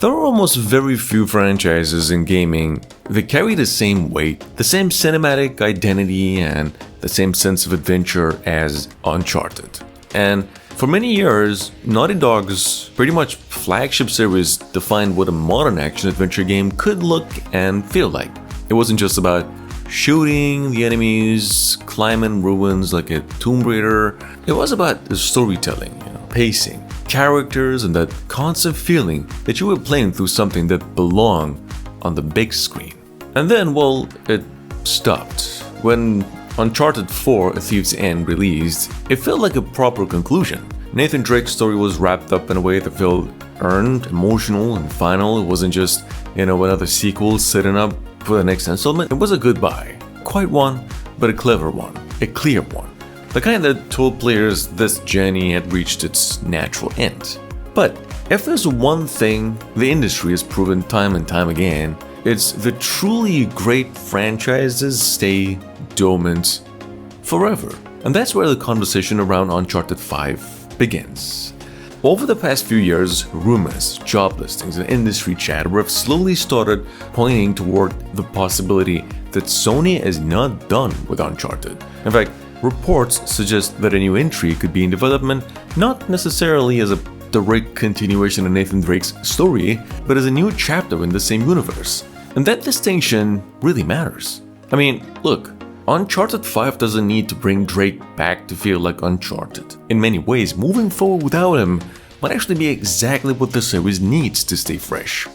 There are almost very few franchises in gaming that carry the same weight, the same cinematic identity, and the same sense of adventure as Uncharted. And for many years, Naughty Dog's pretty much flagship series defined what a modern action-adventure game could look and feel like. It wasn't just about shooting the enemies, climbing ruins like a Tomb Raider. It was about the storytelling, pacing, characters, and that constant feeling that you were playing through something that belonged on the big screen. And then, well, it stopped. When Uncharted 4: A Thief's End released, it felt like a proper conclusion. Nathan Drake's story was wrapped up in a way that felt earned, emotional, and final. It wasn't just, another sequel setting up for the next installment. It was a goodbye. Quite one, but a clever one. A clear one. The kind that told players this journey had reached its natural end. But if there's one thing the industry has proven time and time again, it's that truly great franchises stay dormant forever. And that's where the conversation around Uncharted 5 begins. Over the past few years, rumors, job listings, and industry chatter have slowly started pointing toward the possibility that Sony is not done with Uncharted. In fact, reports suggest that a new entry could be in development, not necessarily as a direct continuation of Nathan Drake's story, but as a new chapter in the same universe. And that distinction really matters. I mean, look, Uncharted 5 doesn't need to bring Drake back to feel like Uncharted. In many ways, moving forward without him might actually be exactly what the series needs to stay fresh.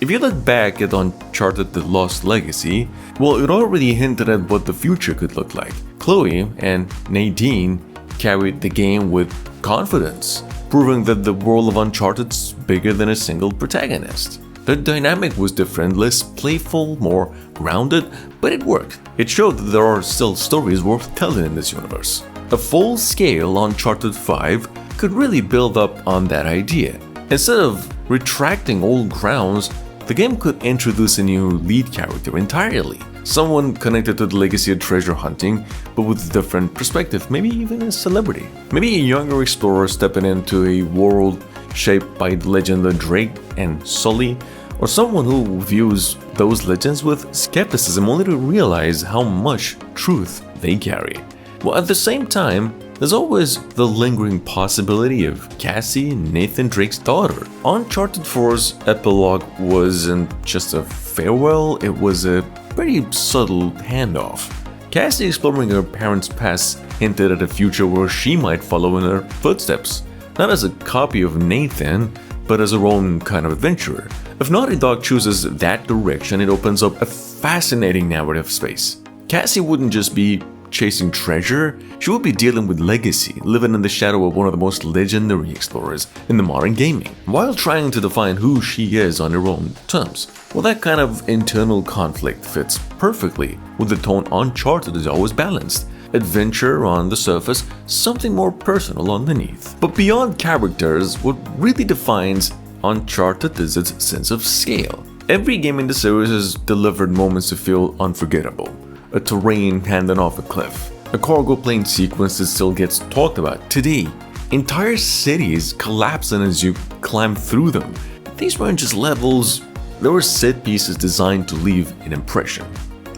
If you look back at Uncharted: The Lost Legacy, well, it already hinted at what the future could look like. Chloe and Nadine carried the game with confidence, proving that the world of Uncharted's bigger than a single protagonist. The dynamic was different, less playful, more grounded, but it worked. It showed that there are still stories worth telling in this universe. A full-scale Uncharted 5 could really build up on that idea. Instead of retracting old grounds, the game could introduce a new lead character entirely. Someone connected to the legacy of treasure hunting, but with a different perspective, maybe even a celebrity. Maybe a younger explorer stepping into a world shaped by the legend of Drake and Sully, or someone who views those legends with skepticism only to realize how much truth they carry. Well, at the same time, there's always the lingering possibility of Cassie, Nathan Drake's daughter. Uncharted 4's epilogue wasn't just a farewell, it was a pretty subtle handoff. Cassie exploring her parents' past hinted at a future where she might follow in her footsteps, not as a copy of Nathan, but as her own kind of adventurer. If Naughty Dog chooses that direction, it opens up a fascinating narrative space. Cassie wouldn't just be chasing treasure, she would be dealing with legacy, living in the shadow of one of the most legendary explorers in the modern gaming, while trying to define who she is on her own terms. Well, that kind of internal conflict fits perfectly with the tone Uncharted is always balanced. Adventure on the surface, something more personal underneath. But beyond characters, what really defines Uncharted is its sense of scale. Every game in the series has delivered moments that feel unforgettable. A terrain handing off a cliff, a cargo plane sequence that still gets talked about today, entire cities collapsing as you climb through them. These weren't just levels, they were set pieces designed to leave an impression,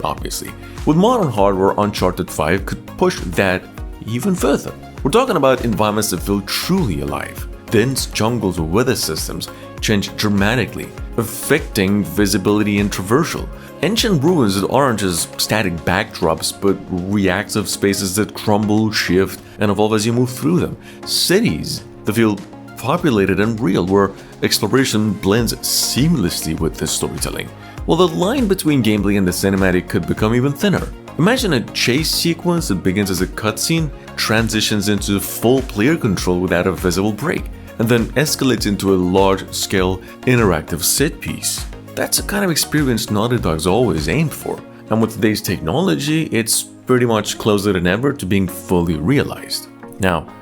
obviously. With modern hardware, Uncharted 5 could push that even further. We're talking about environments that feel truly alive. Dense jungles or weather systems change dramatically, affecting visibility and traversal. Ancient ruins that aren't just static backdrops, but reactive spaces that crumble, shift, and evolve as you move through them. Cities that feel populated and real, where exploration blends seamlessly with the storytelling. Well, the line between gameplay and the cinematic could become even thinner. Imagine a chase sequence that begins as a cutscene, transitions into full player control without a visible break, and then escalates into a large-scale interactive set piece. That's the kind of experience Naughty Dog's always aimed for, and with today's technology, it's pretty much closer than ever to being fully realized. Now,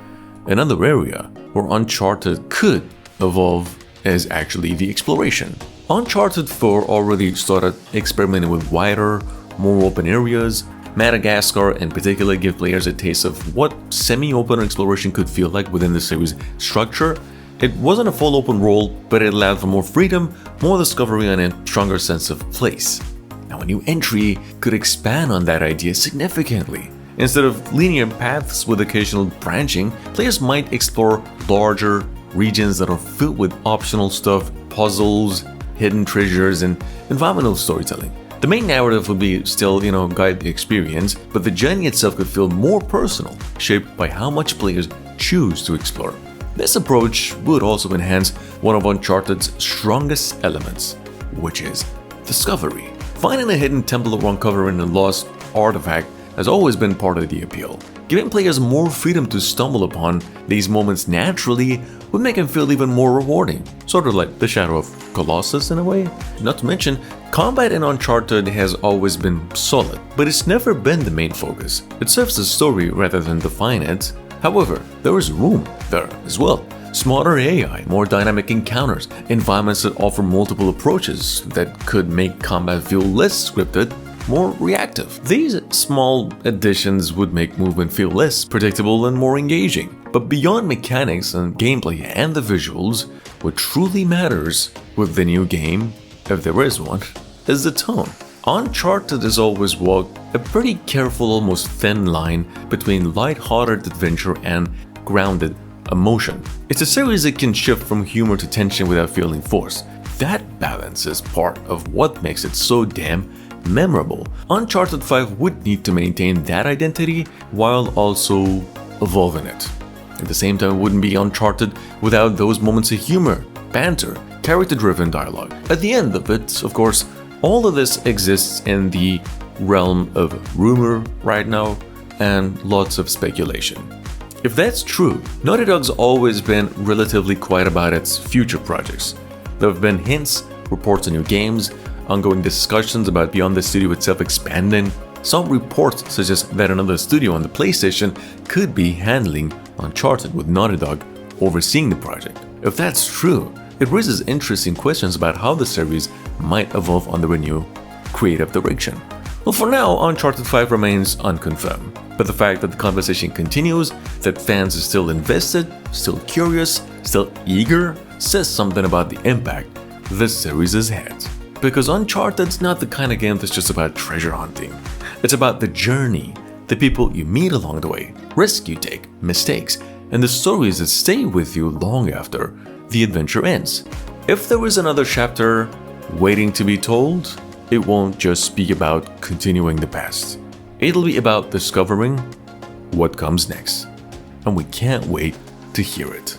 another area where Uncharted could evolve is actually the exploration. Uncharted 4 already started experimenting with wider, more open areas. Madagascar in particular give players a taste of what semi-open exploration could feel like within the series' structure. It wasn't a full open world, but it allowed for more freedom, more discovery, and a stronger sense of place. Now, a new entry could expand on that idea significantly. Instead of linear paths with occasional branching, players might explore larger regions that are filled with optional stuff, puzzles, hidden treasures, and environmental storytelling. The main narrative would be still, guide the experience, but the journey itself could feel more personal, shaped by how much players choose to explore. This approach would also enhance one of Uncharted's strongest elements, which is discovery. Finding a hidden temple or uncovering a lost artifact has always been part of the appeal. Giving players more freedom to stumble upon these moments naturally would make them feel even more rewarding, sort of like the Shadow of Colossus in a way. Not to mention, combat in Uncharted has always been solid, but it's never been the main focus. It serves the story rather than define it. However, there is room there as well. Smarter AI, more dynamic encounters, environments that offer multiple approaches that could make combat feel less scripted, more reactive. These small additions would make movement feel less predictable and more engaging. But beyond mechanics and gameplay and the visuals, what truly matters with the new game, if there is one, is the tone. Uncharted has always walked a pretty careful, almost thin line between light-hearted adventure and grounded emotion. It's a series that can shift from humor to tension without feeling forced. That balance is part of what makes it so damn memorable. Uncharted 5 would need to maintain that identity while also evolving it. At the same time, it wouldn't be Uncharted without those moments of humor, banter, character-driven dialogue. At the end of it, of course, all of this exists in the realm of rumor right now and lots of speculation. If that's true, Naughty Dog's always been relatively quiet about its future projects. There have been hints, reports on new games, ongoing discussions about beyond the studio itself expanding. Some reports suggest that another studio on the PlayStation could be handling Uncharted with Naughty Dog overseeing the project. If that's true, it raises interesting questions about how the series might evolve under a new creative direction. Well, for now, Uncharted 5 remains unconfirmed, but the fact that the conversation continues, that fans are still invested, still curious, still eager, says something about the impact this series has had. Because Uncharted's not the kind of game that's just about treasure hunting. It's about the journey, the people you meet along the way, risks you take, mistakes, and the stories that stay with you long after the adventure ends. If there is another chapter waiting to be told, it won't just be about continuing the past. It'll be about discovering what comes next. And we can't wait to hear it.